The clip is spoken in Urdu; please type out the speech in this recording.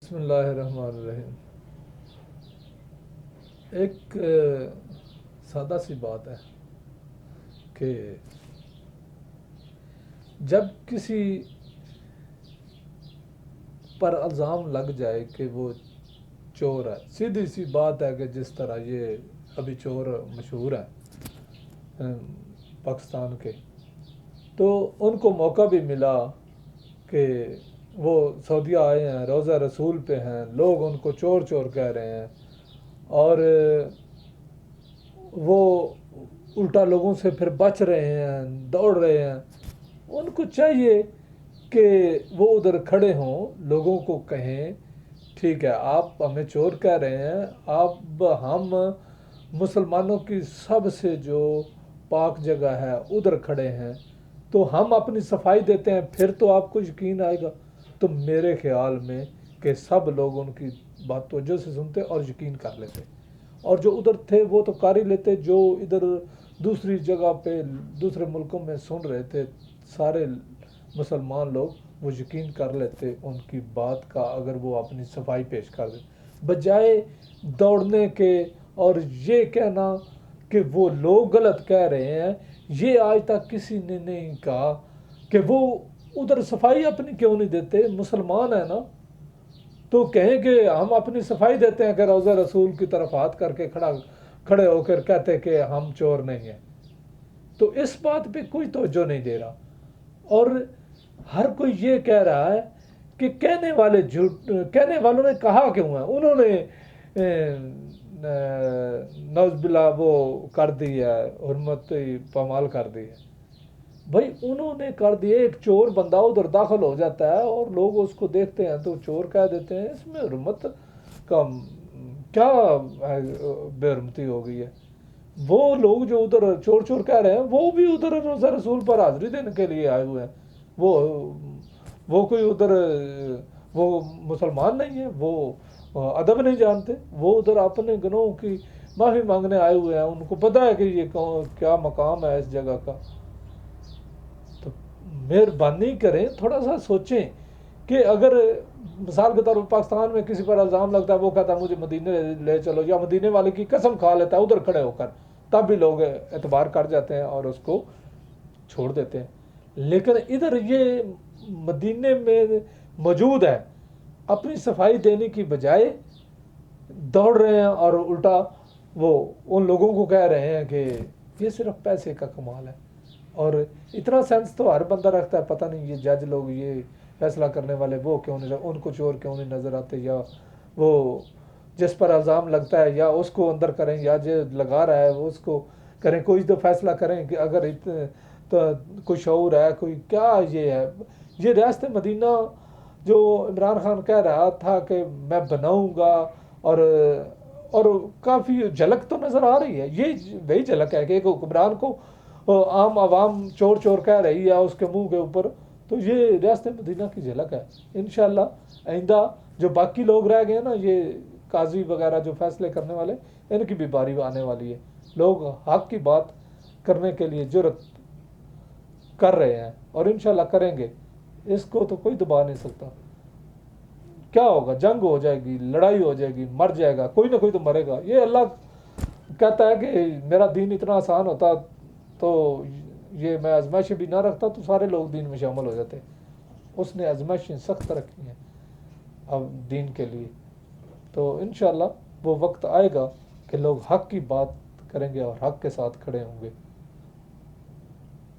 بسم اللہ الرحمن الرحیم۔ ایک سادہ سی بات ہے کہ جب کسی پر الزام لگ جائے کہ وہ چور ہے، سیدھی سی بات ہے کہ جس طرح یہ ابھی چور مشہور ہے پاکستان کے، تو ان کو موقع بھی ملا کہ وہ سعودیہ آئے ہیں، روزہ رسول پہ ہیں، لوگ ان کو چور چور کہہ رہے ہیں اور وہ الٹا لوگوں سے پھر بچ رہے ہیں، دوڑ رہے ہیں۔ ان کو چاہیے کہ وہ ادھر کھڑے ہوں، لوگوں کو کہیں ٹھیک ہے آپ ہمیں چور کہہ رہے ہیں، اب ہم مسلمانوں کی سب سے جو پاک جگہ ہے ادھر کھڑے ہیں تو ہم اپنی صفائی دیتے ہیں، پھر تو آپ کو یقین آئے گا۔ تو میرے خیال میں کہ سب لوگ ان کی بات توجہ سے سنتے اور یقین کر لیتے، اور جو ادھر تھے وہ تو کر ہی لیتے، جو ادھر دوسری جگہ پہ دوسرے ملکوں میں سن رہے تھے سارے مسلمان لوگ وہ یقین کر لیتے ان کی بات کا، اگر وہ اپنی صفائی پیش کر دیں، بجائے دوڑنے کے اور یہ کہنا کہ وہ لوگ غلط کہہ رہے ہیں۔ یہ آج تک کسی نے نہیں کہا کہ وہ ادھر صفائی اپنی کیوں نہیں دیتے، مسلمان ہیں نا، تو کہیں کہ ہم اپنی صفائی دیتے ہیں کہ روزہ رسول کی طرف ہاتھ کر کے کھڑے ہو کر کہتے کہ ہم چور نہیں ہیں۔ تو اس بات پہ کوئی توجہ نہیں دے رہا، اور ہر کوئی یہ کہہ رہا ہے کہ کہنے والوں نے کہا کیوں ہے، انہوں نے نوز باللہ وہ کر دی ہے، حرمت پامال کر دی ہے۔ بھائی انہوں نے کر دیے، ایک چور بندہ ادھر داخل ہو جاتا ہے اور لوگ اس کو دیکھتے ہیں تو چور کہہ دیتے ہیں، اس میں حرمت کا کیا بے حرمتی ہو گئی ہے؟ وہ لوگ جو ادھر چور چور کہہ رہے ہیں وہ بھی ادھر روزہ رسول پر حاضری دینے کے لیے آئے ہوئے ہیں، وہ کوئی ادھر وہ مسلمان نہیں ہے، وہ ادب نہیں جانتے، وہ ادھر اپنے گناہوں کی معافی مانگنے آئے ہوئے ہیں، ان کو پتہ ہے کہ یہ کیا مقام ہے اس جگہ کا۔ تو مہربانی کریں، تھوڑا سا سوچیں کہ اگر مثال کے طور پر پاکستان میں کسی پر الزام لگتا ہے، وہ کہتا ہے مجھے مدینے لے چلو، یا مدینے والے کی قسم کھا لیتا ہے ادھر کھڑے ہو کر، تب بھی لوگ اعتبار کر جاتے ہیں اور اس کو چھوڑ دیتے ہیں۔ لیکن ادھر یہ مدینے میں موجود ہے، اپنی صفائی دینے کی بجائے دوڑ رہے ہیں اور الٹا وہ ان لوگوں کو کہہ رہے ہیں کہ یہ صرف پیسے کا کمال ہے۔ اور اتنا سینس تو ہر بندہ رکھتا ہے، پتہ نہیں یہ جج لوگ، یہ فیصلہ کرنے والے وہ کیوں نہیں، ان کو چور کیوں نہیں نظر آتے، یا وہ جس پر الزام لگتا ہے یا اس کو اندر کریں یا جو لگا رہا ہے وہ اس کو کریں، کوئی تو فیصلہ کریں کہ اگر تو کوئی شعور ہے، کوئی کیا یہ ہے۔ یہ ریاست مدینہ جو عمران خان کہہ رہا تھا کہ میں بناؤں گا، اور کافی جھلک تو نظر آ رہی ہے، یہ وہی جھلک ہے کہ ایک حکمران کو عام عوام چور چور کہہ رہی ہے اس کے منہ کے اوپر، تو یہ ریاست مدینہ کی جھلک ہے۔ انشاءاللہ آئندہ جو باقی لوگ رہ گئے ہیں نا، یہ قاضی وغیرہ جو فیصلے کرنے والے، ان کی بھی باری آنے والی ہے، لوگ حق کی بات کرنے کے لیے جرت کر رہے ہیں اور انشاءاللہ کریں گے، اس کو تو کوئی دبا نہیں سکتا۔ کیا ہوگا؟ جنگ ہو جائے گی، لڑائی ہو جائے گی، مر جائے گا کوئی نہ کوئی تو مرے گا۔ یہ اللہ کہتا ہے کہ میرا دین اتنا آسان ہوتا تو یہ میں آزمائشیں بھی نہ رکھتا تو سارے لوگ دین میں شامل ہو جاتے۔ اس نے آزمائشیں سخت رکھی ہیں اب دین کے لیے، تو انشاءاللہ وہ وقت آئے گا کہ لوگ حق کی بات کریں گے اور حق کے ساتھ کھڑے ہوں گے۔